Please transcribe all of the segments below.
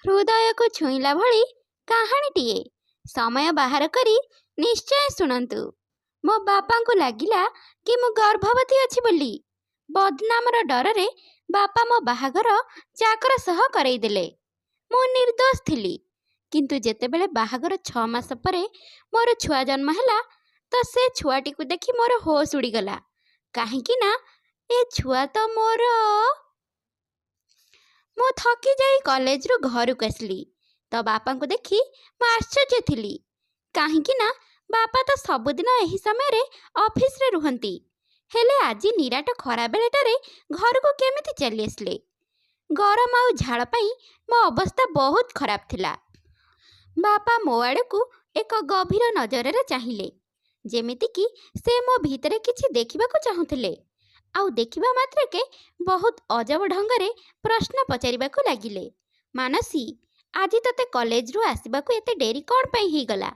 हृदय को छुईला भली कहानीटीए समय बाहर करी निश्चय शुणु। मो बापा को लगिला कि मु गर्भवती अच्छी बोली। बदनामर डर रे बापा मो बाहागर चाकर सह करईदेले। मु निर्दोष थिली, किंतु जेतेबेले बाहागर 6 मास परे मोर छुआ जन्म हैला तो से छुआटी को देखी मोर होश उड़ीगला। काहेकि ना ए छुआ तो मोर। मु थकी जाई कॉलेज रु घर को आसली तो बापा को देखी मु आश्चर्य थिली। काहेकि ना बापा तो सबुदिन एही समय रे ऑफिस रे रुहंती, हेले आजी निराट खरा बेलेटारे घर को केमिति चली आसले। गरम आउ झाड़ पाई मो अवस्था बहुत खराब थिला। बापा मो आड़ को एक गभीर नजर रे चाहिए, जेमिति कि से मो भीतरे किछि देखिबा को चाहुथिले। आउ देखिबा मात्र के बहुत अजब ढंगरे प्रश्न पचारिबा को लागिले। मानसी, आज तते कॉलेज रु आसीबा को एते डेरी कोन पई ही गला?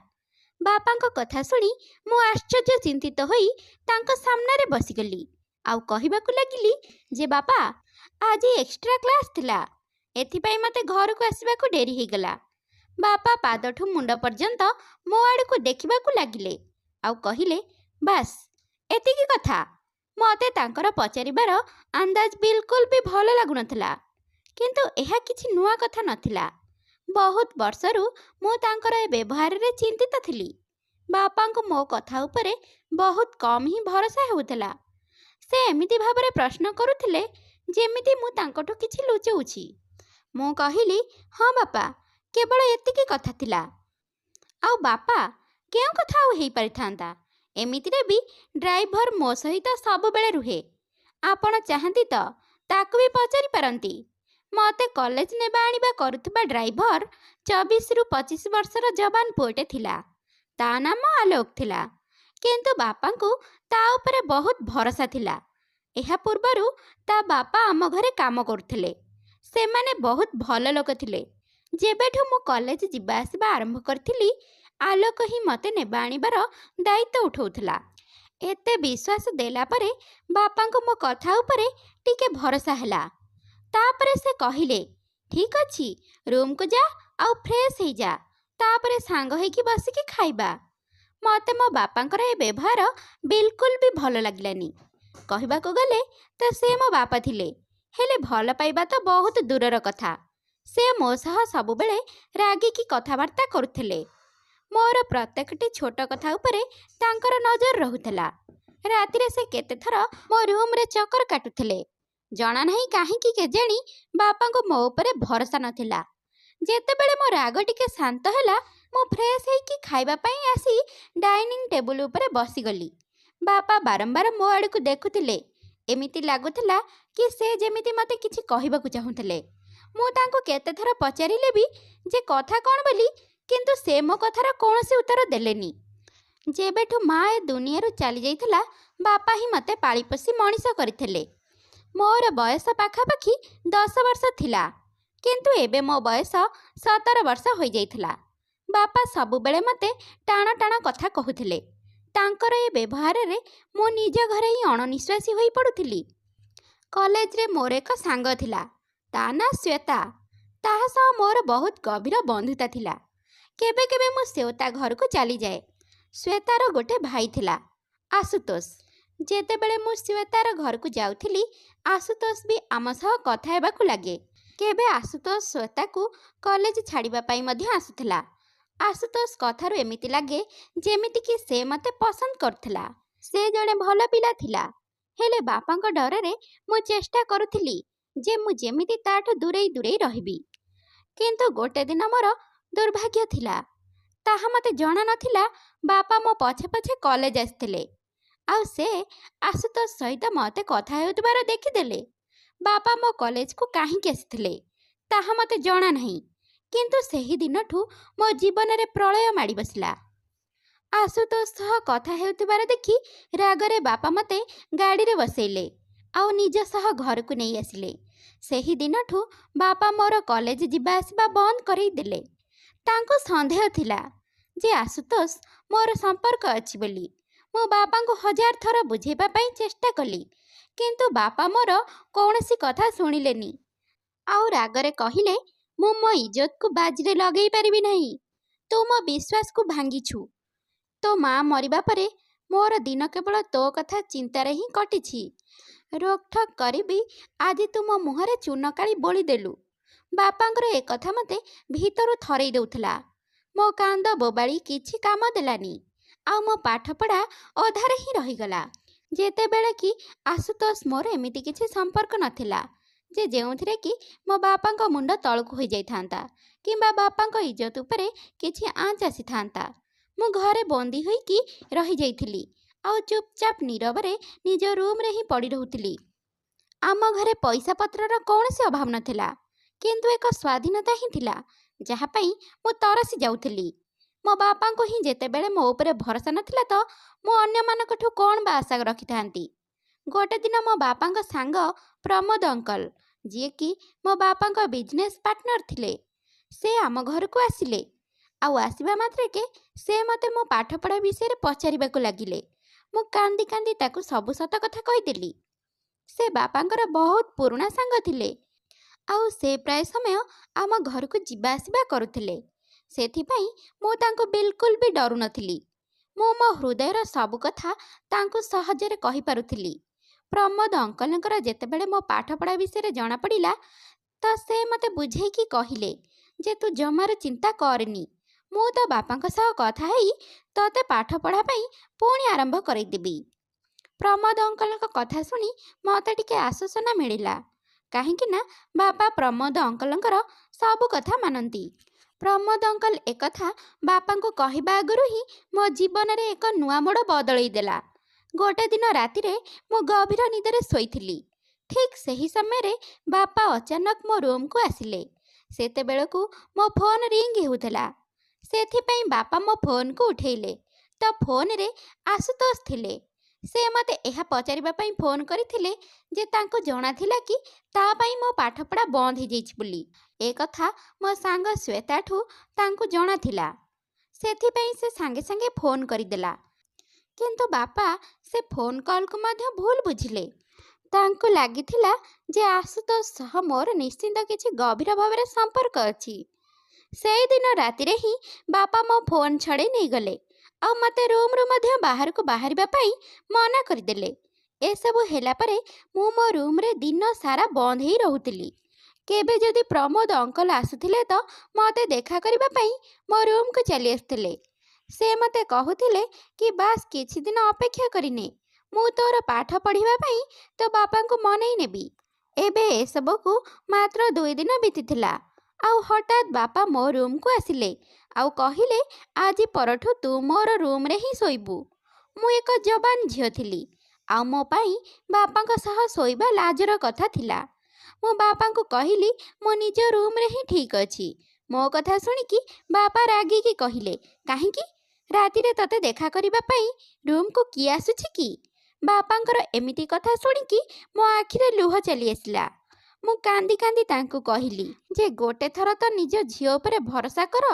बापा को कथा सुनी मु आश्चर्य चिंतित होई तांको सामने रे बसी गली। आउ कहिबा को लागिली जे बापा आज एक्स्ट्रा क्लास थिला, एथि पई मते घर को आसीबा को डेरी ही गला। बापा पादठु मुंड पर्यंत मो आड़ को देखिबा को लागिले। आउ कहिले, बास एतिकी कथा। मते तांकर पचारिबार अंदाज बिल्कुल भी भल लागु नथिला, किंतु एहा किछि नुआ कथा नथिला। बहुत वर्षरु मु तांकर ए व्यवहार रे चिंतित थिली। बापा को मो कथा उपरे बहुत कम ही भरोसा हेउथला। से एमिति भाबरे प्रश्न करुथिले जेमिति मु तांकठु किछि लुचौछि। मु कहिली, हाँ बापा, केवल एतिकी कथा थिला। आउ बापा केउ कथा आउ हेई परिथांता? एमितिरे भी ड्राइवर मो सहित सब बेले रुहे। आपण चाहती तो ताकू भी पचारि पारंती। मते कॉलेज नेबा आनिबा करुथबा ड्राइवर 24 रु 25 वर्षर जवान पुओटे थिला। ता नाम आलोक थिला, किंतु बापा को ता उपरे बहुत भरोसा थिला। एहा पूर्वरु ता बापा आम घरे काम करुथिले। से माने बहुत भल लोक थिले। जेबेठु मु कॉलेज जिबा आसिबा आरंभ करथिली, आलोक ही मते नेबा आनिबार दायित्व उठौथला। एते विश्वास देला परे बापा को मो कथा उपरे टिके भरोसा हैला। तापरे से कहिले, ठीक अछि, रूम को जा आउ फ्रेश हे जा, तापरे सांग हेकी बसिकी खाइबा। मते मो बापांकर ए व्यवहार बिल्कुल भी भल लागिलानी। कहिबा को गले तो से मो बापा थिले, हेले भल पाइबा तो बहुत दूरर कथा। से मो सह सबु बेले रागिकी कथाबार्ता करुथिले। मोर प्रत्येकटी छोट कथा उपरे तांकर नजर रहुथला। रातिरे से केते थर मो रूम रे चक्कर काटुथिले। जना नहीं काहेकि केजाणी बापा को मो उपरे भरोसा नथिला। जेतेबेले मो राग टिके शांत हैला, मो फ्रेश हेकी खाइबा पई आसी डाइनिंग टेबल उपरे बसी गली। बापा बारंबार मो आड़ को देखुथिले। एमिति लागुथिला कि से जेमिति मते किछि कहिबाकू चाहुथिले। मु तांको केते थर पचारिले भी जे कथा कोन बोली, किंतु से मो कथार कौनसी उत्तर देलेनी। जेबेठु माँ ए दुनिया रु चली जाइथिला, बापा ही मते पाली पोसी मनीष करथिले। मोर बयस पाखापाखि 10 वर्ष थिला, किंतु एबे मो बयस 17 वर्ष होई जाइथिला। बापा सबु बेले मते टाण टाण कथा कहुथिले। तांकर ए व्यवहार रे मो निज घरे ही अणनिश्वासी होई पडुथिली। कॉलेज रे मोर एक सांग थिला, ता ना श्वेता। ताहा सह मोर बहुत गभीर बंधुता थिला। केबे केबे मु सेवता घर को चली जाए। श्वेतार गोटे भाई थिला, आशुतोष। जेतेबेले मु श्वेतार घर को जाउथिली, आशुतोष भी आम सह कथा हेबाकू लागे। केबे आशुतोष श्वेता को कॉलेज छाड़िबा पई मध्य आसुथिला। आशुतोष कथारु एमिति लागे जेमिति कि से मते पसंद करथिला। से जणे भल पिला थिला, हेले बापांक डर रे मु चेष्टा करुथिली जे मु जेमिति ताठु दूरेई दूरेई रहिबी। किंतु गोटे दिन मोर दुर्भाग्य थिला। ताहा मते जणा नथिला बापा मो पछे पछे कॉलेज आस्थिले। आउ से आशुतोष सहित मते कथा हेउतबार देखिदेले। बापा मो कॉलेज को काहींकि आस्थिले ताहा मते जणा नहीं, किंतु सेही दिनठु मो जीवन रे प्रलय माड़ी बसला। आशुतोष सह कथा हेउतबार देखि रागरे बापा मते गाड़ी रे बसैले आउ निज सह घर को नहीं आसिले। सेही दिनठु बापा मोर कॉलेज जिबा आसिबा बंद करई देले। तांको संदेह थिला जे आशुतोष मोर संपर्क अछि बोली। मो बापा को 1000 थर बुझेबा पई चेष्टा कली, किंतु बापा मोर कौनसी कथा सुनिलेनी। आउ रागरे कहिले, ମୁଁ ମୋ ଇଜ୍ଜତକୁ ବାଜିରେ ଲଗେଇ ପାରିବି ନାହିଁ। ତୁ ମୋ ବିଶ୍ୱାସକୁ ଭାଙ୍ଗିଛୁ। ତୋ ମା ମରିବା ପରେ ମୋର ଦିନ କେବଳ ତୋ କଥା ଚିନ୍ତାରେ ହିଁ କଟିଛି। ରୋକଠୋକ କରିବି ଆଜି ତୁ ମୋ ମୁହଁରେ ଚୂନ କାଳି ବୋଳିଦେଲୁ। ବାପାଙ୍କର ଏ କଥା ମୋତେ ଭିତରୁ ଥରେଇ ଦେଉଥିଲା। ମୋ କାନ୍ଦ ବୋବାଳି କିଛି କାମ ଦେଲାନି। ଆଉ ମୋ ପାଠପଢ଼ା ଅଧାରେ ହିଁ ରହିଗଲା। ଯେତେବେଳେ କି ଆଶୁତୋଷ ମୋର ଏମିତି କିଛି ସମ୍ପର୍କ ନଥିଲା ଯେ ଯେଉଁଥିରେ କି ମୋ ବାପାଙ୍କ ମୁଣ୍ଡ ତଳକୁ ହୋଇଯାଇଥାନ୍ତା କିମ୍ବା ବାପାଙ୍କ ଇଜ୍ଜତ ଉପରେ କିଛି ଆଞ୍ଚ ଆସିଥାନ୍ତା। ମୁଁ ଘରେ ବନ୍ଦୀ ହୋଇକି ରହିଯାଇଥିଲି ଆଉ ଚୁପଚାପ ନୀରବରେ ନିଜ ରୁମ୍ରେ ହିଁ ପଡ଼ି ରହୁଥିଲି। ଆମ ଘରେ ପଇସା ପତ୍ରର କୌଣସି ଅଭାବ ନଥିଲା, କିନ୍ତୁ ଏକ ସ୍ୱାଧୀନତା ହିଁ ଥିଲା ଯାହା ପାଇଁ ମୁଁ ତରସି ଯାଉଥିଲି। ମୋ ବାପାଙ୍କୁ ହିଁ ଯେତେବେଳେ ମୋ ଉପରେ ଭରସା ନଥିଲା ତ ମୁଁ ଅନ୍ୟମାନଙ୍କଠୁ କ'ଣ ବା ଆଶା ରଖିଥାନ୍ତି। ଗୋଟେ ଦିନ ମୋ ବାପାଙ୍କ ସାଙ୍ଗ ପ୍ରମୋଦ ଅଙ୍କଲ, ଯିଏକି ମୋ ବାପାଙ୍କ ବିଜନେସ୍ ପାର୍ଟନର ଥିଲେ, ସେ ଆମ ଘରକୁ ଆସିଲେ। ଆଉ ଆସିବା ମାତ୍ରକେ ସେ ମୋତେ ମୋ ପାଠପଢ଼ା ବିଷୟରେ ପଚାରିବାକୁ ଲାଗିଲେ। ମୁଁ କାନ୍ଦି କାନ୍ଦି ତାକୁ ସବୁ ସତ କଥା କହିଦେଲି। ସେ ବାପାଙ୍କର ବହୁତ ପୁରୁଣା ସାଙ୍ଗ ଥିଲେ ଆଉ ସେ ପ୍ରାୟ ସମୟ ଆମ ଘରକୁ ଯିବା ଆସିବା କରୁଥିଲେ। ସେଥିପାଇଁ ମୁଁ ତାଙ୍କୁ ବିଲକୁଲ ବି ଡରୁନଥିଲି। ମୁଁ ମୋ ହୃଦୟର ସବୁ କଥା ତାଙ୍କୁ ସହଜରେ କହିପାରୁଥିଲି। ପ୍ରମୋଦ ଅଙ୍କଲଙ୍କର ଯେତେବେଳେ ମୋ ପାଠପଢ଼ା ବିଷୟରେ ଜଣାପଡ଼ିଲା ତ ସେ ମୋତେ ବୁଝେଇକି କହିଲେ ଯେ ତୁ ଜମାରୁ ଚିନ୍ତା କରନି, ମୁଁ ତ ବାପାଙ୍କ ସହ କଥା ହେଇ ତୋତେ ପାଠପଢ଼ା ପାଇଁ ପୁଣି ଆରମ୍ଭ କରିଦେବି। ପ୍ରମୋଦ ଅଙ୍କଲଙ୍କ କଥା ଶୁଣି ମୋତେ ଟିକେ ଆଶ୍ୱାସନା ମିଳିଲା, କାହିଁକି ନା ବାପା ପ୍ରମୋଦ ଅଙ୍କଲଙ୍କର ସବୁ କଥା ମାନନ୍ତି। ପ୍ରମୋଦ ଅଙ୍କଲ ଏକଥା ବାପାଙ୍କୁ କହିବା ଆଗରୁ ହିଁ ମୋ ଜୀବନରେ ଏକ ନୂଆ ମୋଡ଼ ବଦଳେଇ ଦେଲା। ଗୋଟେ ଦିନ ରାତିରେ ମୁଁ ଗଭୀର ନିଦରେ ଶୋଇଥିଲି। ଠିକ୍ ସେହି ସମୟରେ ବାପା ଅଚାନକ ମୋ ରୁମ୍କୁ ଆସିଲେ। ସେତେବେଳକୁ ମୋ ଫୋନ୍ ରିଙ୍ଗ ହେଉଥିଲା। ସେଥିପାଇଁ ବାପା ମୋ ଫୋନ୍କୁ ଉଠେଇଲେ ତ ଫୋନ୍ରେ ଆଶୁତୋଷ ଥିଲେ। ସେ ମୋତେ ଏହା ପଚାରିବା ପାଇଁ ଫୋନ୍ କରିଥିଲେ ଯେ ତାଙ୍କୁ ଜଣାଥିଲା କି ତା ପାଇଁ ମୋ ପାଠପଢ଼ା ବନ୍ଦ ହେଇଯାଇଛି ବୋଲି। ଏ କଥା ମୋ ସାଙ୍ଗ ଶ୍ୱେତାଠୁ ତାଙ୍କୁ ଜଣାଥିଲା। ସେଥିପାଇଁ ସେ ସାଙ୍ଗେ ସାଙ୍ଗେ ଫୋନ୍ କରିଦେଲା। କିନ୍ତୁ ବାପା ସେ ଫୋନ୍ କଲ୍କୁ ମଧ୍ୟ ଭୁଲ ବୁଝିଲେ। ତାଙ୍କୁ ଲାଗିଥିଲା ଯେ ଆଶୁତୋଷ ସହ ମୋର ନିଶ୍ଚିନ୍ତ କିଛି ଗଭୀର ଭାବରେ ସମ୍ପର୍କ ଅଛି। ସେଇଦିନ ରାତିରେ ହିଁ ବାପା ମୋ ଫୋନ୍ ଛଡ଼େଇ ନେଇଗଲେ ଆଉ ମୋତେ ରୁମ୍ରୁ ମଧ୍ୟ ବାହାରକୁ ବାହାରିବା ପାଇଁ ମନା କରିଦେଲେ। ଏସବୁ ହେଲା ପରେ ମୁଁ ମୋ ରୁମ୍ରେ ଦିନ ସାରା ବନ୍ଦ ହେଇ ରହୁଥିଲି। କେବେ ଯଦି ପ୍ରମୋଦ ଅଙ୍କଲ ଆସୁଥିଲେ ତ ମୋତେ ଦେଖା କରିବା ପାଇଁ ମୋ ରୁମ୍କୁ ଚାଲି ଆସୁଥିଲେ। ସେ ମୋତେ କହୁଥିଲେ କି ବାସ୍ କିଛି ଦିନ ଅପେକ୍ଷା କରିନେ, ମୁଁ ତୋର ପାଠ ପଢ଼ିବା ପାଇଁ ତୋ ବାପାଙ୍କୁ ମନେଇ ନେବି। ଏବେ ଏସବୁକୁ ମାତ୍ର 2 ଦିନ ବିତିଥିଲା ଆଉ ହଠାତ୍ ବାପା ମୋ ରୁମ୍କୁ ଆସିଲେ ଆଉ କହିଲେ ଆଜି ପରଠୁ ତୁ ମୋର ରୁମ୍ରେ ହିଁ ଶୋଇବୁ। ମୁଁ ଏକ ଯବାନ ଝିଅ ଥିଲି ଆଉ ମୋ ପାଇଁ ବାପାଙ୍କ ସହ ଶୋଇବା ଲାଜର କଥା ଥିଲା। ମୁଁ ବାପାଙ୍କୁ କହିଲି ମୁଁ ନିଜ ରୁମ୍ରେ ହିଁ ଠିକ୍ ଅଛି। ମୋ କଥା ଶୁଣିକି ବାପା ରାଗିକି କହିଲେ, କାହିଁକି? ରାତିରେ ତତେ ଦେଖା କରିବା ପାଇଁ ରୁମ୍କୁ କିଏ ଆସୁଛି କି? ବାପାଙ୍କର ଏମିତି କଥା ଶୁଣିକି ମୋ ଆଖିରେ ଲୁହ ଚାଲି ଆସିଲା। ମୁଁ କାନ୍ଦି କାନ୍ଦି ତାଙ୍କୁ କହିଲି ଯେ ଗୋଟେ ଥର ତ ନିଜ ଝିଅ ଉପରେ ଭରସା କର।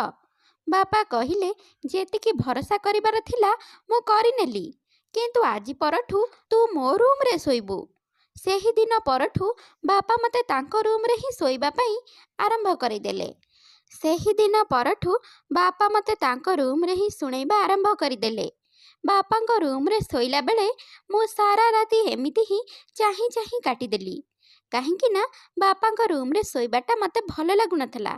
ବାପା କହିଲେ ଯେତିକି ଭରସା କରିବାର ଥିଲା ମୁଁ କରିନେଲି, କିନ୍ତୁ ଆଜି ପରଠୁ ତୁ ମୋ ରୁମ୍ରେ ଶୋଇବୁ। ସେହିଦିନ ପରଠୁ ବାପା ମୋତେ ତାଙ୍କ ରୁମ୍ରେ ହିଁ ଶୋଇବା ପାଇଁ ଆରମ୍ଭ କରିଦେଲେ। ସେହିଦିନ ପରଠୁ ବାପା ମୋତେ ତାଙ୍କ ରୁମ୍ରେ ହିଁ ଶୁଣେଇବା ଆରମ୍ଭ କରିଦେଲେ। ବାପାଙ୍କ ରୁମ୍ରେ ଶୋଇଲା ବେଳେ ମୁଁ ସାରା ରାତି ଏମିତି ହିଁ ଚାହିଁ ଚାହିଁ କାଟିଦେଲି, କାହିଁକି ନା ବାପାଙ୍କ ରୁମ୍ରେ ଶୋଇବାଟା ମୋତେ ଭଲ ଲାଗୁନଥିଲା।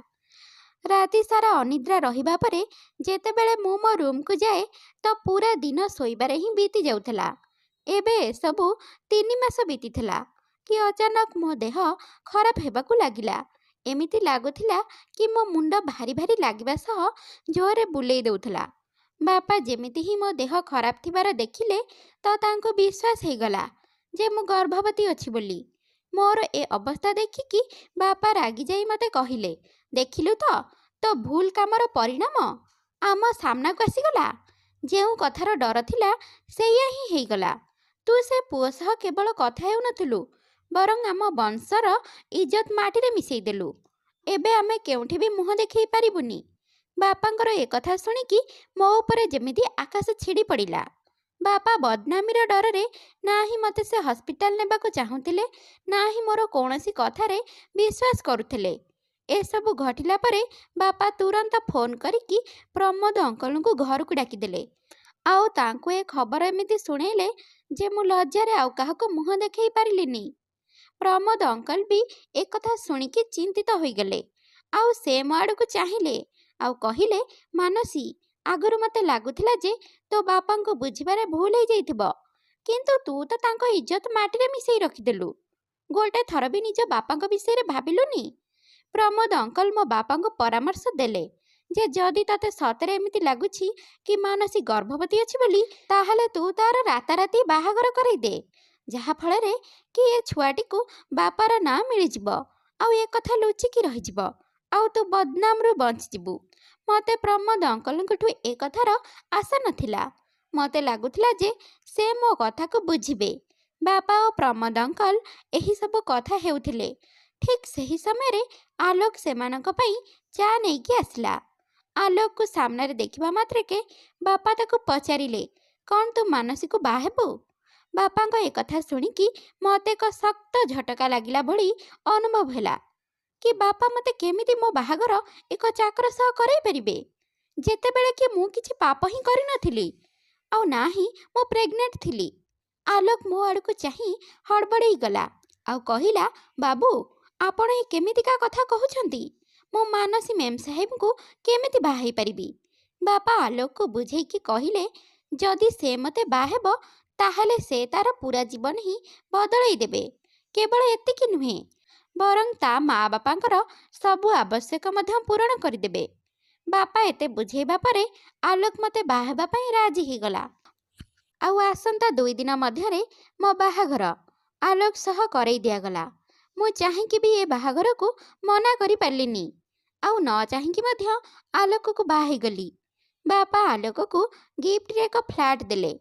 ରାତି ସାରା ଅନିଦ୍ରା ରହିବା ପରେ ଯେତେବେଳେ ମୁଁ ମୋ ରୁମ୍କୁ ଯାଏ ତ ପୁରା ଦିନ ଶୋଇବାରେ ହିଁ ବିତି ଯାଉଥିଲା। ଏବେ ଏସବୁ 3 ମାସ ବିତିଥିଲା କି ଅଚାନକ ମୋ ଦେହ ଖରାପ ହେବାକୁ ଲାଗିଲା। ଏମିତି ଲାଗୁଥିଲା କି ମୋ ମୁଣ୍ଡ ଭାରି ଭାରି ଲାଗିବା ସହ ଜୋରରେ ବୁଲେଇ ଦେଉଥିଲା। ବାପା ଯେମିତି ହିଁ ମୋ ଦେହ ଖରାପ ଥିବାର ଦେଖିଲେ ତ ତାଙ୍କୁ ବିଶ୍ୱାସ ହେଇଗଲା ଯେ ମୁଁ ଗର୍ଭବତୀ ଅଛି ବୋଲି। ମୋର ଏ ଅବସ୍ଥା ଦେଖିକି ବାପା ରାଗିଯାଇ ମୋତେ କହିଲେ, ଦେଖିଲୁ ତ ତୋ ଭୁଲ କାମର ପରିଣାମ ଆମ ସାମ୍ନାକୁ ଆସିଗଲା। ଯେଉଁ କଥାର ଡର ଥିଲା ସେଇଆ ହିଁ ହେଇଗଲା। ତୁ ସେ ପୁଅ ସହ କେବଳ କଥା ହେଉନଥିଲୁ, ବରଂ ଆମ ବଂଶର ଇଜ୍ଜତ ମାଟିରେ ମିଶେଇ ଦେଲୁ। ଏବେ ଆମେ କେଉଁଠି ବି ମୁହଁ ଦେଖେଇ ପାରିବୁନି। ବାପାଙ୍କର ଏ କଥା ଶୁଣିକି ମୋ ଉପରେ ଯେମିତି ଆକାଶ ଛିଡ଼ି ପଡ଼ିଲା। ବାପା ବଦନାମିର ଡରରେ ନା ହିଁ ମୋତେ ସେ ହସ୍ପିଟାଲ ନେବାକୁ ଚାହୁଁଥିଲେ, ନା ହିଁ ମୋର କୌଣସି କଥାରେ ବିଶ୍ୱାସ କରୁଥିଲେ। ଏସବୁ ଘଟିଲା ପରେ ବାପା ତୁରନ୍ତ ଫୋନ୍ କରିକି ପ୍ରମୋଦ ଅଙ୍କଲଙ୍କୁ ଘରକୁ ଡାକିଦେଲେ। ଆଉ ତାଙ୍କୁ ଏ ଖବର ଏମିତି ଶୁଣେଇଲେ ଯେ ମୁଁ ଲଜ୍ଜାରେ ଆଉ କାହାକୁ ମୁହଁ ଦେଖେଇ ପାରିଲିନି। ପ୍ରମୋଦ ଅଙ୍କଲ ବି ଏକଥା ଶୁଣିକି ଚିନ୍ତିତ ହୋଇଗଲେ। ଆଉ ସେ ମୋ ଆଡ଼କୁ ଚାହିଁଲେ ଆଉ କହିଲେ, ମାନସୀ, ଆଗରୁ ମୋତେ ଲାଗୁଥିଲା ଯେ ତୋ ବାପାଙ୍କୁ ବୁଝିବାରେ ଭୁଲ ହେଇଯାଇଥିବ, କିନ୍ତୁ ତୁ ତ ତାଙ୍କ ଇଜ୍ଜତ ମାଟିରେ ମିଶେଇ ରଖିଦେଲୁ। ଗୋଟେ ଥର ବି ନିଜ ବାପାଙ୍କ ବିଷୟରେ ଭାବିଲୁନି? ପ୍ରମୋଦ ଅଙ୍କଲ ମୋ ବାପାଙ୍କୁ ପରାମର୍ଶ ଦେଲେ ଯେ ଯଦି ତତେ ସତରେ ଏମିତି ଲାଗୁଛି କି ମାନସୀ ଗର୍ଭବତୀ ଅଛି ବୋଲି, ତାହେଲେ ତୁ ତାର ରାତାରାତି ବାହାଘର କରେଇଦେ, ଯାହାଫଳରେ କି ଏ ଛୁଆଟିକୁ ବାପାର ନାଁ ମିଳିଯିବ ଆଉ ଏ କଥା ଲୁଚିକି ରହିଯିବ ଆଉ ତୁ ବଦନାମରୁ ବଞ୍ଚିଯିବୁ। ମୋତେ ପ୍ରମୋଦ ଅଙ୍କଲଙ୍କଠୁ ଏ କଥାର ଆଶା ନଥିଲା। ମୋତେ ଲାଗୁଥିଲା ଯେ ସେ ମୋ କଥାକୁ ବୁଝିବେ। ବାପା ଓ ପ୍ରମୋଦ ଅଙ୍କଲ ଏହିସବୁ କଥା ହେଉଥିଲେ। ଠିକ୍ ସେହି ସମୟରେ ଆଲୋକ ସେମାନଙ୍କ ପାଇଁ ଚା ନେଇକି ଆସିଲା। ଆଲୋକକୁ ସାମ୍ନାରେ ଦେଖିବା ମାତ୍ରକେ ବାପା ତାକୁ ପଚାରିଲେ, କ'ଣ ତୁ ମାନସୀକୁ ବାହା ହେବୁ? ବାପାଙ୍କ ଏ କଥା ଶୁଣିକି ମୋତେ ଏକ ଶକ୍ତ ଝଟକା ଲାଗିଲା ଭଳି ଅନୁଭବ ହେଲା କି ବାପା ମୋତେ କେମିତି ମୋ ବାହାଘର ଏକ ଚାକର ସହ କରାଇ ପାରିବେ, ଯେତେବେଳେ କି ମୁଁ କିଛି ପାପ ହିଁ କରିନଥିଲି ଆଉ ନା ହିଁ ମୁଁ ପ୍ରେଗନେଣ୍ଟ ଥିଲି। ଆଲୋକ ମୋ ଆଡ଼କୁ ଚାହିଁ ହଡ଼ବଡ଼େଇ ଗଲା ଆଉ କହିଲା, ବାବୁ, ଆପଣ ଏ କେମିତିକା କଥା କହୁଛନ୍ତି? ମୁଁ ମାନସୀ ମେମ୍ ସାହେବଙ୍କୁ କେମିତି ବାହା ହେଇପାରିବି? ବାପା ଆଲୋକକୁ ବୁଝେଇକି କହିଲେ, ଯଦି ସେ ମୋତେ ବାହା ହେବ ତାହେଲେ ସେ ତାର ପୁରା ଜୀବନ ହିଁ ବଦଳେଇ ଦେବେ। କେବଳ ଏତିକି ନୁହେଁ, ବରଂ ତା ମା ବାପାଙ୍କର ସବୁ ଆବଶ୍ୟକ ମଧ୍ୟ ପୂରଣ କରିଦେବେ। ବାପା ଏତେ ବୁଝେଇବା ପରେ ଆଲୋକ ମୋତେ ବାହା ହେବା ପାଇଁ ରାଜି ହେଇଗଲା। ଆଉ ଆସନ୍ତା 2 ଦିନ ମଧ୍ୟରେ ମୋ ବାହାଘର ଆଲୋକ ସହ କରେଇ ଦିଆଗଲା। ମୁଁ ଚାହିଁକି ବି ଏ ବାହାଘରକୁ ମନା କରିପାରିଲିନି ଆଉ ନ ଚାହିଁକି ମଧ୍ୟ ଆଲୋକକୁ ବାହା ହେଇଗଲି। ବାପା ଆଲୋକକୁ ଗିଫ୍ଟରେ ଏକ ଫ୍ଲାଟ୍ ଦେଲେ।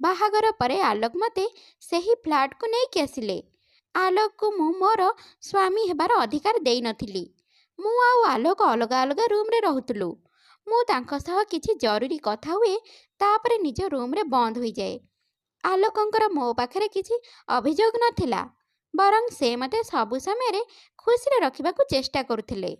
ବାହାଘର ପରେ ଆଲୋକ ମୋତେ ସେହି ଫ୍ଲାଟ୍କୁ ନେଇକି ଆସିଲେ। ଆଲୋକକୁ ମୁଁ ମୋର ସ୍ୱାମୀ ହେବାର ଅଧିକାର ଦେଇନଥିଲି। ମୁଁ ଆଉ ଆଲୋକ ଅଲଗା ଅଲଗା ରୁମ୍ରେ ରହୁଥିଲୁ। ମୁଁ ତାଙ୍କ ସହ କିଛି ଜରୁରୀ କଥା ହୁଏ, ତାପରେ ନିଜ ରୁମ୍ରେ ବନ୍ଦ ହୋଇଯାଏ। ଆଲୋକଙ୍କର ମୋ ପାଖରେ କିଛି ଅଭିଯୋଗ ନଥିଲା, ବରଂ ସେ ମୋତେ ସବୁ ସମୟରେ ଖୁସିରେ ରଖିବାକୁ ଚେଷ୍ଟା କରୁଥିଲେ।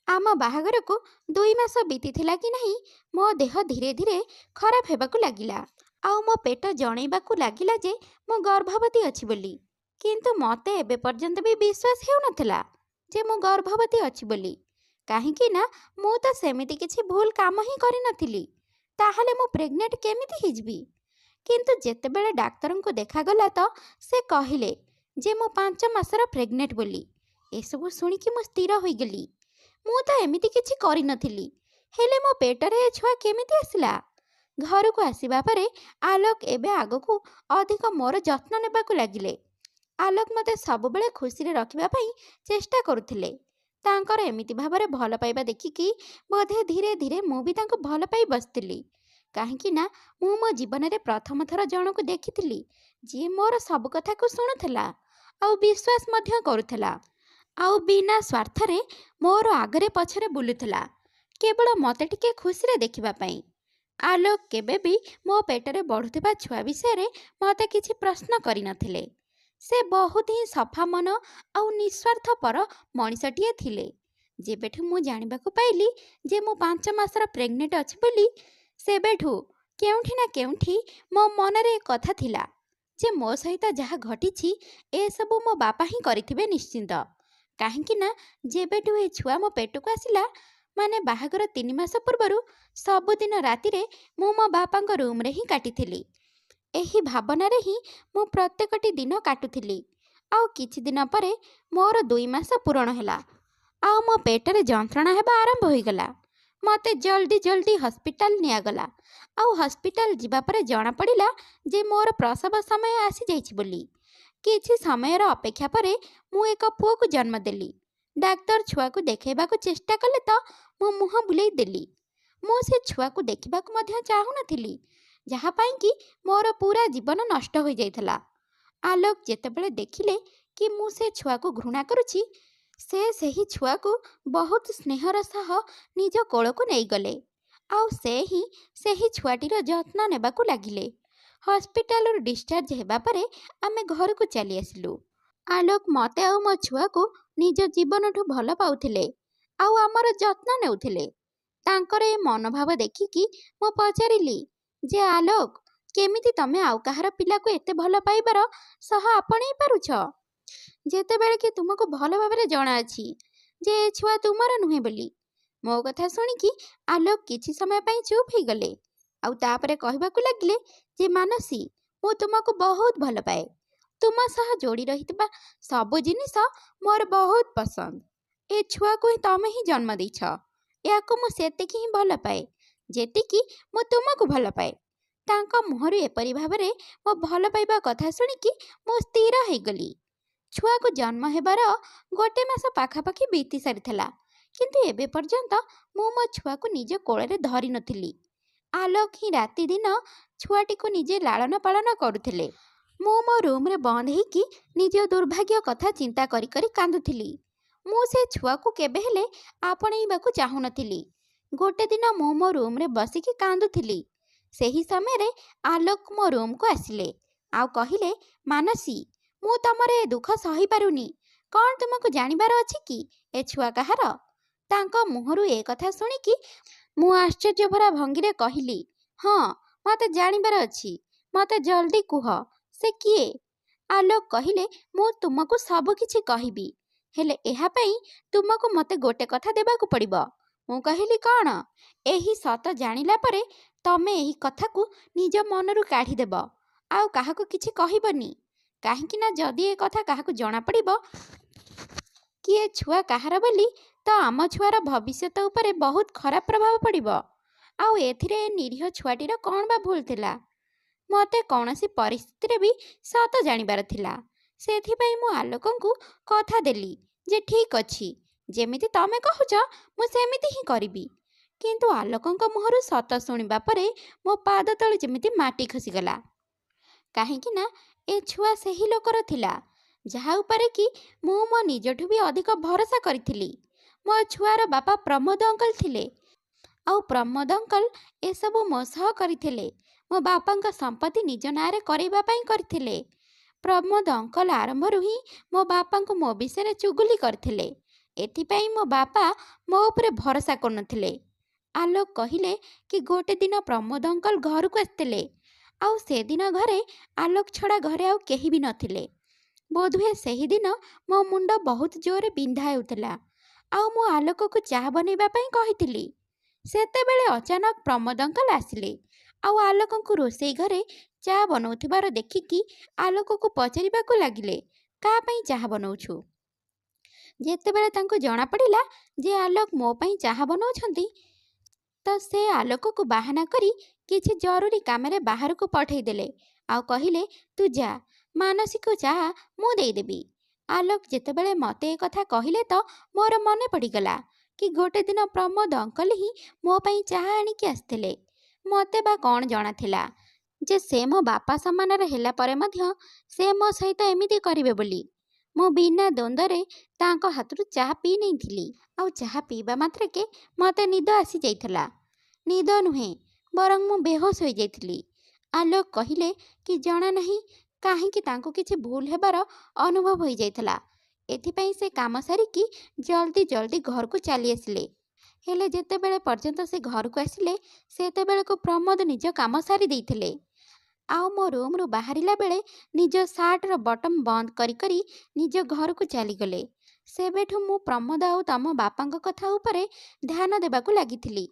ଆମ ବାହାଘରକୁ 2 ମାସ ବିତିଥିଲା କି ନାହିଁ, ମୋ ଦେହ ଧୀରେ ଧୀରେ ଖରାପ ହେବାକୁ ଲାଗିଲା ଆଉ ମୋ ପେଟ ଜଣେଇବାକୁ ଲାଗିଲା ଯେ ମୁଁ ଗର୍ଭବତୀ ଅଛି ବୋଲି। କିନ୍ତୁ ମୋତେ ଏବେ ପର୍ଯ୍ୟନ୍ତ ବି ବିଶ୍ୱାସ ହେଉନଥିଲା ଯେ ମୁଁ ଗର୍ଭବତୀ ଅଛି ବୋଲି। କାହିଁକି ନା ମୁଁ ତ ସେମିତି କିଛି ଭୁଲ କାମ ହିଁ କରିନଥିଲି। ତାହେଲେ ମୁଁ ପ୍ରେଗନେଣ୍ଟ କେମିତି ହେଇଯିବି? କିନ୍ତୁ ଯେତେବେଳେ ଡାକ୍ତରଙ୍କୁ ଦେଖାଗଲା ତ ସେ କହିଲେ ଯେ ମୁଁ 5 ମାସର ପ୍ରେଗନେଣ୍ଟ ବୋଲି। ଏସବୁ ଶୁଣିକି ମୁଁ ସ୍ଥିର ହୋଇଗଲି। ମୁଁ ତ ଏମିତି କିଛି କରିନଥିଲି, ହେଲେ ମୋ ପେଟରେ ଏ ଛୁଆ କେମିତି ଆସିଲା? ଘରକୁ ଆସିବା ପରେ ଆଲୋକ ଏବେ ଆଗକୁ ଅଧିକ ମୋର ଯତ୍ନ ନେବାକୁ ଲାଗିଲେ। ଆଲୋକ ମୋତେ ସବୁବେଳେ ଖୁସିରେ ରଖିବା ପାଇଁ ଚେଷ୍ଟା କରୁଥିଲେ। ତାଙ୍କର ଏମିତି ଭାବରେ ଭଲ ପାଇବା ଦେଖିକି ବୋଧେ ଧୀରେ ଧୀରେ ମୁଁ ବି ତାଙ୍କୁ ଭଲ ପାଇ ବସିଥିଲି। କାହିଁକି ନା ମୁଁ ମୋ ଜୀବନରେ ପ୍ରଥମ ଥର ଜଣକୁ ଦେଖିଥିଲି ଯିଏ ମୋର ସବୁ କଥାକୁ ଶୁଣୁଥିଲା ଆଉ ବିଶ୍ୱାସ ମଧ୍ୟ କରୁଥିଲା ଆଉ ବିନା ସ୍ୱାର୍ଥରେ ମୋର ଆଗରେ ପଛରେ ବୁଲୁଥିଲା, କେବଳ ମୋତେ ଟିକେ ଖୁସିରେ ଦେଖିବା ପାଇଁ। ଆଲୋକ କେବେ ବି ମୋ ପେଟରେ ବଢ଼ୁଥିବା ଛୁଆ ବିଷୟରେ ମୋତେ କିଛି ପ୍ରଶ୍ନ କରିନଥିଲେ। ସେ ବହୁତ ହିଁ ସଫା ମନ ଆଉ ନିଃସ୍ୱାର୍ଥପର ମଣିଷଟିଏ ଥିଲେ। ଯେବେଠୁ ମୁଁ ଜାଣିବାକୁ ପାଇଲି ଯେ ମୁଁ 5 ମାସର ପ୍ରେଗନେଣ୍ଟ ଅଛି ବୋଲି, ସେବେଠୁ କେଉଁଠି ନା କେଉଁଠି ମୋ ମନରେ ଏ କଥା ଥିଲା ଯେ ମୋ ସହିତ ଯାହା ଘଟିଛି ଏସବୁ ମୋ ବାପା ହିଁ କରିଥିବେ ନିଶ୍ଚିନ୍ତ। କାହିଁକି ନା ଯେବେଠୁ ଏ ଛୁଆ ମୋ ପେଟକୁ ଆସିଲା, ମାନେ ବାହାଘର 3 ମାସ ପୂର୍ବରୁ ସବୁଦିନ ରାତିରେ ମୁଁ ମୋ ବାପାଙ୍କ ରୁମ୍ରେ ହିଁ କାଟିଥିଲି। ଏହି ଭାବନାରେ ହିଁ ମୁଁ ପ୍ରତ୍ୟେକଟି ଦିନ କାଟୁଥିଲି। ଆଉ କିଛି ଦିନ ପରେ ମୋର 2 ମାସ ପୂରଣ ହେଲା ଆଉ ମୋ ପେଟରେ ଯନ୍ତ୍ରଣା ହେବା ଆରମ୍ଭ ହୋଇଗଲା। ମୋତେ ଜଲ୍ଦି ଜଲ୍ଦି ହସ୍ପିଟାଲ ନିଆଗଲା ଆଉ ହସ୍ପିଟାଲ ଯିବା ପରେ ଜଣାପଡ଼ିଲା ଯେ ମୋର ପ୍ରସବ ସମୟ ଆସିଯାଇଛି ବୋଲି। କିଛି ସମୟର ଅପେକ୍ଷା ପରେ ମୁଁ ଏକ ପୁଅକୁ ଜନ୍ମ ଦେଲି। ଡାକ୍ତର ଛୁଆକୁ ଦେଖାଇବାକୁ ଚେଷ୍ଟା କଲେ ତ ମୁଁ ମୁହଁ ବୁଲେଇ ଦେଲି। ମୁଁ ସେ ଛୁଆକୁ ଦେଖିବାକୁ ମଧ୍ୟ ଚାହୁଁନଥିଲି, ଯାହା ପାଇଁକି ମୋର ପୁରା ଜୀବନ ନଷ୍ଟ ହୋଇଯାଇଥିଲା। ଆଲୋକ ଯେତେବେଳେ ଦେଖିଲେ କି ମୁଁ ସେ ଛୁଆକୁ ଘୃଣା କରୁଛି, ସେ ସେହି ଛୁଆକୁ ବହୁତ ସ୍ନେହର ସହ ନିଜ କୋଳକୁ ନେଇଗଲେ ଆଉ ସେ ହିଁ ସେହି ଛୁଆଟିର ଯତ୍ନ ନେବାକୁ ଲାଗିଲେ। ହସ୍ପିଟାଲରୁ ଡିସଚାର୍ଜ ହେବା ପରେ ଆମେ ଘରକୁ ଚାଲି ଆସିଲୁ। ଆଲୋକ ମୋତେ ଆଉ ମୋ ଛୁଆକୁ ନିଜ ଜୀବନଠୁ ଭଲ ପାଉଥିଲେ। ଆଉ ଆମର ଯତ୍ନ ନେଉଥିଲେ। ତାଙ୍କର ଏ ମନୋଭାବ ଦେଖିକି ମୁଁ ପଚାରିଲି ଯେ ଆଲୋକ, କେମିତି ତମେ ଆଉ କାହାର ପିଲାକୁ ଏତେ ଭଲ ପାଇବାର ସହ ଆପଣେଇ ପାରୁଛ, ଯେତେବେଳେ କି ତୁମକୁ ଭଲ ଭାବରେ ଜଣାଅଛି ଯେ ଏ ଛୁଆ ତୁମର ନୁହେଁ ବୋଲି। ମୋ କଥା ଶୁଣିକି ଆଲୋକ କିଛି ସମୟ ପାଇଁ ଚୁପ୍ ହେଇଗଲେ। ଆଉ ତାପରେ କହିବାକୁ ଲାଗିଲେ ଯେ ମାନସୀ, ମୁଁ ତୁମକୁ ବହୁତ ଭଲ ପାଏ। ତୁମ ସହ ଯୋଡ଼ି ରହିଥିବା ସବୁ ଜିନିଷ ମୋର ବହୁତ ପସନ୍ଦ। ଏ ଛୁଆକୁ ହିଁ ତମେ ହିଁ ଜନ୍ମ ଦେଇଛ। ଏହାକୁ ମୁଁ ସେତିକି ହିଁ ଭଲ ପାଏ ଯେତିକି ମୁଁ ତୁମକୁ ଭଲ ପାଏ। ତାଙ୍କ ମୁହଁରୁ ଏପରି ଭାବରେ ମୋ ଭଲ ପାଇବା କଥା ଶୁଣିକି ମୁଁ ସ୍ଥିର ହେଇଗଲି। ଛୁଆକୁ ଜନ୍ମ ହେବାର 1 ମାସ ପାଖାପାଖି ବିତି ସାରିଥିଲା, କିନ୍ତୁ ଏବେ ପର୍ଯ୍ୟନ୍ତ ମୁଁ ମୋ ଛୁଆକୁ ନିଜ କୋଳରେ ଧରି ନଥିଲି। ଆଲୋକ ହିଁ ରାତିଦିନ ଛୁଆଟିକୁ ନିଜେ ଲାଳନ ପାଳନ କରୁଥିଲେ। ମୁଁ ମୋ ରୁମ୍ରେ ବନ୍ଦ ହେଇକି ନିଜ ଦୁର୍ଭାଗ୍ୟ କଥା ଚିନ୍ତା କରି କରି କାନ୍ଦୁଥିଲି। ମୁଁ ସେ ଛୁଆକୁ କେବେ ହେଲେ ଆପଣେଇବାକୁ ଚାହୁଁନଥିଲି। ଗୋଟେ ଦିନ ମୁଁ ମୋ ରୁମ୍ରେ ବସିକି କାନ୍ଦୁଥିଲି। ସେହି ସମୟରେ ଆଲୋକ ମୋ ରୁମ୍କୁ ଆସିଲେ ଆଉ କହିଲେ, ମାନସୀ, ମୁଁ ତମର ଏ ଦୁଃଖ ସହିପାରୁନି। କ'ଣ ତୁମକୁ ଜାଣିବାର ଅଛି କି ଏ ଛୁଆ କାହାର? ତାଙ୍କ ମୁହଁରୁ ଏ କଥା ଶୁଣିକି ମୁଁ ଆଶ୍ଚର୍ଯ୍ୟଭରା ଭଙ୍ଗୀରେ କହିଲି, ହଁ, ମୋତେ ଜାଣିବାର ଅଛି। ମୋତେ ଜଲ୍ଦି କୁହ, ସେ କିଏ? ଆଲୋକ କହିଲେ, ମୁଁ ତୁମକୁ ସବୁ କିଛି କହିବି, ହେଲେ ଏହା ପାଇଁ ତୁମକୁ ମୋତେ ଗୋଟେ କଥା ଦେବାକୁ ପଡ଼ିବ। ମୁଁ କହିଲି, କ'ଣ? ଏହି ସତ ଜାଣିଲା ପରେ ତମେ ଏହି କଥାକୁ ନିଜ ମନରୁ କାଢ଼ିଦେବ, ଆଉ କାହାକୁ କିଛି କହିବନି। କାହିଁକି ନା ଯଦି ଏ କଥା କାହାକୁ ଜଣାପଡ଼ିବ କି ଏ ଛୁଆ କାହାର ବୋଲି, ତ ଆମ ଛୁଆର ଭବିଷ୍ୟତ ଉପରେ ବହୁତ ଖରାପ ପ୍ରଭାବ ପଡ଼ିବ। ଆଉ ଏଥିରେ ଏ ନିରୀହ ଛୁଆଟିର କ'ଣ ବା ଭୁଲ ଥିଲା? ମୋତେ କୌଣସି ପରିସ୍ଥିତିରେ ବି ସତ ଜାଣିବାର ଥିଲା। ସେଥିପାଇଁ ମୁଁ ଆଲୋକଙ୍କୁ କଥା ଦେଲି ଯେ ଠିକ୍ ଅଛି, ଯେମିତି ତମେ କହୁଛ ମୁଁ ସେମିତି ହିଁ କରିବି। କିନ୍ତୁ ଆଲୋକଙ୍କ ମୁହଁରୁ ସତ ଶୁଣିବା ପରେ ମୋ ପାଦ ତଳେ ଯେମିତି ମାଟି ଖସିଗଲା। କାହିଁକି ନା ଏ ଛୁଆ ସେହି ଲୋକର ଥିଲା ଯାହା ଉପରେ କି ମୁଁ ମୋ ନିଜଠୁ ବି ଅଧିକ ଭରସା କରିଥିଲି। ମୋ ଛୁଆର ବାପା ପ୍ରମୋଦ ଅଙ୍କଲ ଥିଲେ। ଆଉ ପ୍ରମୋଦ ଅଙ୍କଲ ଏସବୁ ମୋ ସହ କରିଥିଲେ। ମୋ ବାପାଙ୍କ ସମ୍ପତ୍ତି ନିଜ ନାଁରେ କରାଇବା ପାଇଁ କରିଥିଲେ। ପ୍ରମୋଦ ଅଙ୍କଲ ଆରମ୍ଭରୁ ହିଁ ମୋ ବାପାଙ୍କୁ ମୋ ବିଷୟରେ ଚୁଗୁଲି କରିଥିଲେ। ଏଥିପାଇଁ ମୋ ବାପା ମୋ ଉପରେ ଭରସା କରୁନଥିଲେ। ଆଲୋକ କହିଲେ କି ଗୋଟେ ଦିନ ପ୍ରମୋଦ ଅଙ୍କଲ ଘରକୁ ଆସିଥିଲେ। ଆଉ ସେଦିନ ଘରେ ଆଲୋକ ଛଡ଼ା ଘରେ ଆଉ କେହି ବି ନଥିଲେ। ବୋଧହୁଏ ସେହିଦିନ ମୋ ମୁଣ୍ଡ ବହୁତ ଜୋରରେ ବିନ୍ଧା ହେଉଥିଲା। ଆଉ ମୁଁ ଆଲୋକକୁ ଚାହା ବନେଇବା ପାଇଁ କହିଥିଲି। ସେତେବେଳେ ଅଚାନକ ପ୍ରମୋଦ ଅଙ୍କଲ ଆସିଲେ ଆଉ ଆଲୋକଙ୍କୁ ରୋଷେଇ ଘରେ ଚା ବନାଉଥିବାର ଦେଖିକି ଆଲୋକକୁ ପଚାରିବାକୁ ଲାଗିଲେ, କାହା ପାଇଁ ଚାହା ବନାଉଛୁ? ଯେତେବେଳେ ତାଙ୍କୁ ଜଣାପଡ଼ିଲା ଯେ ଆଲୋକ ମୋ ପାଇଁ ଚାହା ବନାଉଛନ୍ତି, ତ ସେ ଆଲୋକକୁ ବାହାନା କରି କିଛି ଜରୁରୀ କାମରେ ବାହାରକୁ ପଠାଇଦେଲେ ଆଉ କହିଲେ, ତୁ ଯା, ମାନସୀକୁ ଚାହା ମୁଁ ଦେଇଦେବି। ଆଲୋକ ଯେତେବେଳେ ମୋତେ ଏ କଥା କହିଲେ ତ ମୋର ମନେ ପଡ଼ିଗଲା କି ଗୋଟେ ଦିନ ପ୍ରମୋଦ ଅଙ୍କଲ ହିଁ ମୋ ପାଇଁ ଚାହା ଆଣିକି ଆସିଥିଲେ। ମୋତେ ବା କ'ଣ ଜଣାଥିଲା ଯେ ସେ ମୋ ବାପା ସମାନରେ ହେଲା ପରେ ମଧ୍ୟ ସେ ମୋ ସହିତ ଏମିତି କରିବେ ବୋଲି। ମୁଁ ବିନା ଦ୍ୱନ୍ଦ୍ୱରେ ତାଙ୍କ ହାତରୁ ଚାହା ପିଇ ନେଇଥିଲି। ଆଉ ଚାହା ପିଇବା ମାତ୍ରକେ ମୋତେ ନିଦ ଆସିଯାଇଥିଲା। ନିଦ ନୁହେଁ, ବରଂ ମୁଁ ବେହୋସ ହୋଇଯାଇଥିଲି। ଆଲୋକ କହିଲେ କି ଜଣା ନାହିଁ କାହିଁକି ତାଙ୍କୁ କିଛି ଭୁଲ ହେବାର ଅନୁଭବ ହୋଇଯାଇଥିଲା। ଏଥିପାଇଁ ସେ କାମ ସାରିକି ଜଲ୍ଦି ଜଲ୍ଦି ଘରକୁ ଚାଲି ଆସିଲେ। ହେଲେ ଯେତେବେଳେ ପର୍ଯ୍ୟନ୍ତ ସେ ଘରକୁ ଆସିଲେ ସେତେବେଳକୁ ପ୍ରମୋଦ ନିଜ କାମ ସାରି ଦେଇଥିଲେ। ଆଉ ମୋ ରୁମ୍ରୁ ବାହାରିଲା ବେଳେ ନିଜ ସାର୍ଟର ବଟମ୍ ବନ୍ଦ କରି କରି ନିଜ ଘରକୁ ଚାଲିଗଲେ। ସେବେଠୁ ମୁଁ ପ୍ରମୋଦ ଆଉ ତମ ବାପାଙ୍କ କଥା ଉପରେ ଧ୍ୟାନ ଦେବାକୁ ଲାଗିଥିଲି।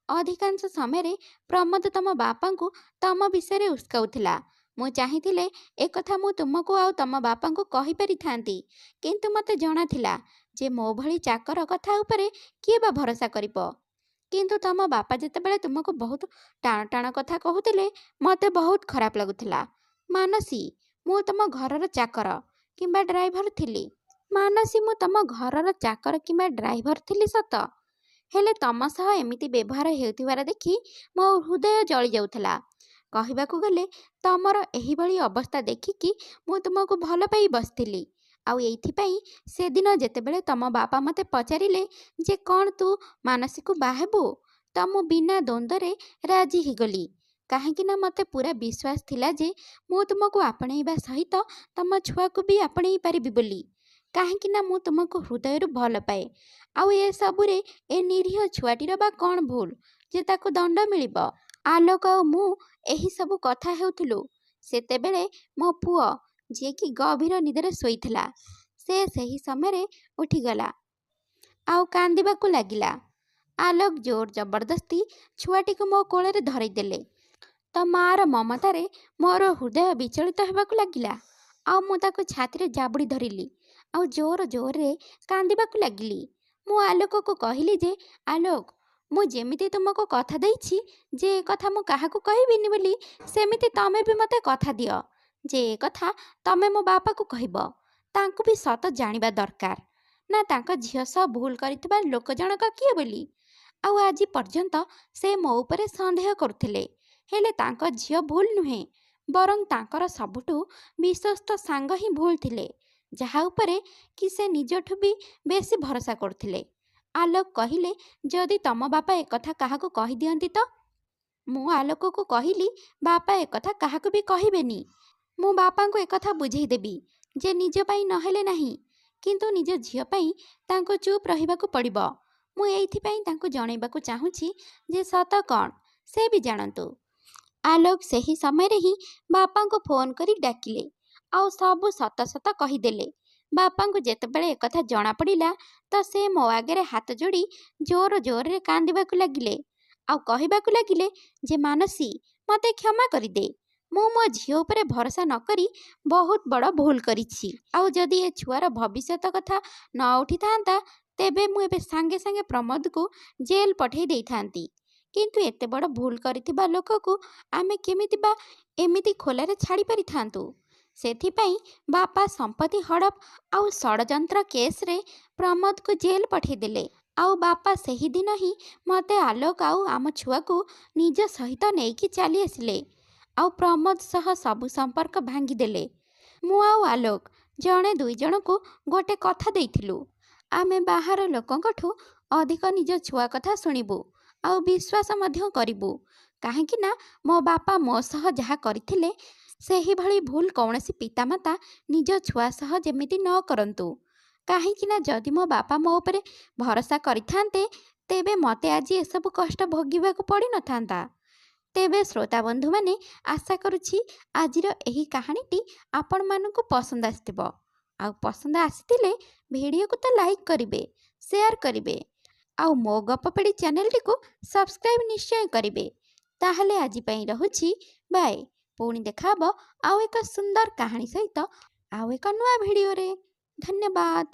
ଅଧିକାଂଶ ସମୟରେ ପ୍ରମୋଦ ତମ ବାପାଙ୍କୁ ତମ ବିଷୟରେ ଉସ୍କାଉଥିଲା। ମୁଁ ଚାହିଁଥିଲେ ଏକଥା ମୁଁ ତୁମକୁ ଆଉ ତମ ବାପାଙ୍କୁ କହିପାରିଥାନ୍ତି, କିନ୍ତୁ ମୋତେ ଜଣାଥିଲା ଯେ ମୋ ଭଳି ଚାକର କଥା ଉପରେ କିଏ ବା ଭରସା କରିବ। କିନ୍ତୁ ତମ ବାପା ଯେତେବେଳେ ତୁମକୁ ବହୁତ ଟାଣ ଟାଣ କଥା କହୁଥିଲେ ମୋତେ ବହୁତ ଖରାପ ଲାଗୁଥିଲା। ମାନସୀ, ମୁଁ ତମ ଘରର ଚାକର କିମ୍ବା ଡ୍ରାଇଭର ଥିଲି। ମାନସୀ, ମୁଁ ତମ ଘରର ଚାକର କିମ୍ବା ଡ୍ରାଇଭର ଥିଲି ସତ, ହେଲେ ତମ ସହ ଏମିତି ବ୍ୟବହାର ହେଉଥିବାର ଦେଖି ମୋ ହୃଦୟ ଜଳି ଯାଉଥିଲା। କହିବାକୁ ଗଲେ ତମର ଏହିଭଳି ଅବସ୍ଥା ଦେଖିକି ମୁଁ ତୁମକୁ ଭଲ ପାଇ ବସିଥିଲି। ଆଉ ଏଇଥିପାଇଁ ସେଦିନ ଯେତେବେଳେ ତମ ବାପା ମୋତେ ପଚାରିଲେ ଯେ କ'ଣ ତୁ ମାନସୀକୁ ବାହା ହେବୁ, ତ ମୁଁ ବିନା ଦ୍ୱନ୍ଦ୍ୱରେ ରାଜି ହେଇଗଲି। କାହିଁକି ନା ମୋତେ ପୁରା ବିଶ୍ୱାସ ଥିଲା ଯେ ମୁଁ ତୁମକୁ ଆପଣେଇବା ସହିତ ତମ ଛୁଆକୁ ବି ଆପଣେଇ ପାରିବି ବୋଲି। କାହିଁକି ନା ମୁଁ ତୁମକୁ ହୃଦୟରୁ ଭଲ ପାଏ। ଆଉ ଏସବୁରେ ଏ ନିରୀହ ଛୁଆଟିର ବା କ'ଣ ଭୁଲ ଯେ ତାକୁ ଦଣ୍ଡ ମିଳିବ? ଆଲୋକ ଆଉ ମୁଁ ଏହି ସବୁ କଥା ହେଉଥିଲୁ ସେତେବେଳେ ମୋ ପୁଅ, ଯିଏକି ଗଭୀର ନିଦରେ ଶୋଇଥିଲା, ସେ ସେହି ସମୟରେ ଉଠିଗଲା ଆଉ କାନ୍ଦିବାକୁ ଲାଗିଲା। ଆଲୋକ ଜୋର ଜବରଦସ୍ତି ଛୁଆଟିକୁ ମୋ କୋଳରେ ଧରିଦେଲେ। ତ ମାଆର ମମତାରେ ମୋର ହୃଦୟ ବିଚଳିତ ହେବାକୁ ଲାଗିଲା। ଆଉ ମୁଁ ତାକୁ ଛାତିରେ ଜାବୁଡ଼ି ଧରିଲି ଆଉ ଜୋର ଜୋରରେ କାନ୍ଦିବାକୁ ଲାଗିଲି। ମୁଁ ଆଲୋକକୁ କହିଲି ଯେ, ଆଲୋକ, ମୁଁ ଯେମିତି ତୁମକୁ କଥା ଦେଇଛି ଯେ ଏ କଥା ମୁଁ କାହାକୁ କହିବିନି ବୋଲି, ସେମିତି ତମେ ବି ମୋତେ କଥା ଦିଅ ଯେ ଏ କଥା ତମେ ମୋ ବାପାକୁ କହିବ। ତାଙ୍କୁ ବି ସତ ଜାଣିବା ଦରକାର ନା ତାଙ୍କ ଝିଅ ସହ ଭୁଲ କରିଥିବା ଲୋକ ଜଣକ କିଏ ବୋଲି। ଆଉ ଆଜି ପର୍ଯ୍ୟନ୍ତ ସେ ମୋ ଉପରେ ସନ୍ଦେହ କରୁଥିଲେ, ହେଲେ ତାଙ୍କ ଝିଅ ଭୁଲ ନୁହେଁ, ବରଂ ତାଙ୍କର ସବୁଠୁ ବିଶ୍ୱସ୍ତ ସାଙ୍ଗ ହିଁ ଭୁଲ ଥିଲେ, ଯାହା ଉପରେ କି ସେ ନିଜଠୁ ବି ବେଶୀ ଭରସା କରୁଥିଲେ। ଆଲୋକ କହିଲେ, ଯଦି ତମ ବାପା ଏକଥା କାହାକୁ କହିଦିଅନ୍ତି ତ? ମୁଁ ଆଲୋକକୁ କହିଲି, ବାପା ଏକଥା କାହାକୁ ବି କହିବେନି। ମୁଁ ବାପାଙ୍କୁ ଏକଥା ବୁଝେଇଦେବି ଯେ ନିଜ ପାଇଁ ନହେଲେ ନାହିଁ, କିନ୍ତୁ ନିଜ ଝିଅ ପାଇଁ ତାଙ୍କୁ ଚୁପ୍ ରହିବାକୁ ପଡ଼ିବ। ମୁଁ ଏଇଥିପାଇଁ ତାଙ୍କୁ ଜଣାଇବାକୁ ଚାହୁଁଛି ଯେ ସତ କ'ଣ ସେ ବି ଜାଣନ୍ତୁ। ଆଲୋକ ସେହି ସମୟରେ ହିଁ ବାପାଙ୍କୁ ଫୋନ୍ କରି ଡାକିଲେ ଆଉ ସବୁ ସତ ସତ କହିଦେଲେ। ବାପାଙ୍କୁ ଯେତେବେଳେ ଏକଥା ଜଣାପଡ଼ିଲା ତ ସେ ମୋ ଆଗରେ ହାତ ଯୋଡ଼ି ଜୋର ଜୋରରେ କାନ୍ଦିବାକୁ ଲାଗିଲେ ଆଉ କହିବାକୁ ଲାଗିଲେ ଯେ, ମାନସୀ, ମୋତେ କ୍ଷମା କରିଦେ। ମୁଁ ମୋ ଝିଅ ଉପରେ ଭରସା ନ କରି ବହୁତ ବଡ଼ ଭୁଲ କରିଛି। ଆଉ ଯଦି ଏ ଛୁଆର ଭବିଷ୍ୟତ କଥା ନ ଉଠିଥାନ୍ତା, ତେବେ ମୁଁ ଏବେ ସାଙ୍ଗେ ସାଙ୍ଗେ ପ୍ରମୋଦକୁ ଜେଲ୍ ପଠାଇ ଦେଇଥାନ୍ତି। କିନ୍ତୁ ଏତେ ବଡ଼ ଭୁଲ କରିଥିବା ଲୋକକୁ ଆମେ କେମିତି ବା ଏମିତି ଖୋଲାରେ ଛାଡ଼ି ପାରିଥାନ୍ତୁ? ସେଥିପାଇଁ ବାପା ସମ୍ପତ୍ତି ହଡ଼ପ ଆଉ ଷଡ଼ଯନ୍ତ୍ର କେସ୍ରେ ପ୍ରମୋଦକୁ ଜେଲ୍ ପଠାଇଦେଲେ। ଆଉ ବାପା ସେହିଦିନ ହିଁ ମୋତେ ଆଲୋକ ଆଉ ଆମ ଛୁଆକୁ ନିଜ ସହିତ ନେଇକି ଚାଲି ଆସିଲେ ଆଉ ପ୍ରମୋଦ ସହ ସବୁ ସମ୍ପର୍କ ଭାଙ୍ଗିଦେଲେ। ମୁଁ ଆଉ ଆଲୋକ ଜଣେ ଦୁଇ ଜଣଙ୍କୁ ଗୋଟେ କଥା ଦେଇଥିଲୁ, ଆମେ ବାହାର ଲୋକଙ୍କଠୁ ଅଧିକ ନିଜ ଛୁଆ କଥା ଶୁଣିବୁ ଆଉ ବିଶ୍ୱାସ ମଧ୍ୟ କରିବୁ। କାହିଁକି ନା ମୋ ବାପା ମୋ ସହ ଯାହା କରିଥିଲେ, ସେହିଭଳି ଭୁଲ କୌଣସି ପିତାମାତା ନିଜ ଛୁଆ ସହ ଯେମିତି ନ କରନ୍ତୁ। କାହିଁକି ନା ଯଦି ମୋ ବାପା ମୋ ଉପରେ ଭରସା କରିଥାନ୍ତେ, ତେବେ ମୋତେ ଆଜି ଏସବୁ କଷ୍ଟ ଭୋଗିବାକୁ ପଡ଼ିନଥାନ୍ତା। ତେବେ ଶ୍ରୋତା ବନ୍ଧୁମାନେ, ଆଶା କରୁଛି ଆଜିର ଏହି କାହାଣୀଟି ଆପଣମାନଙ୍କୁ ପସନ୍ଦ ଆସିଥିବ। ଆଉ ପସନ୍ଦ ଆସିଥିଲେ ଭିଡ଼ିଓକୁ ତ ଲାଇକ୍ କରିବେ, ସେୟାର କରିବେ ଆଉ ମୋ ଗପପେଡ଼ି ଚ୍ୟାନେଲଟିକୁ ସବସ୍କ୍ରାଇବ୍ ନିଶ୍ଚୟ କରିବେ। ତାହେଲେ ଆଜି ପାଇଁ ରହୁଛି, ବାଏ। ପୁଣି ଦେଖାହବ ଆଉ ଏକ ସୁନ୍ଦର କାହାଣୀ ସହିତ ଆଉ ଏକ ନୂଆ ଭିଡ଼ିଓରେ। ଧନ୍ୟବାଦ।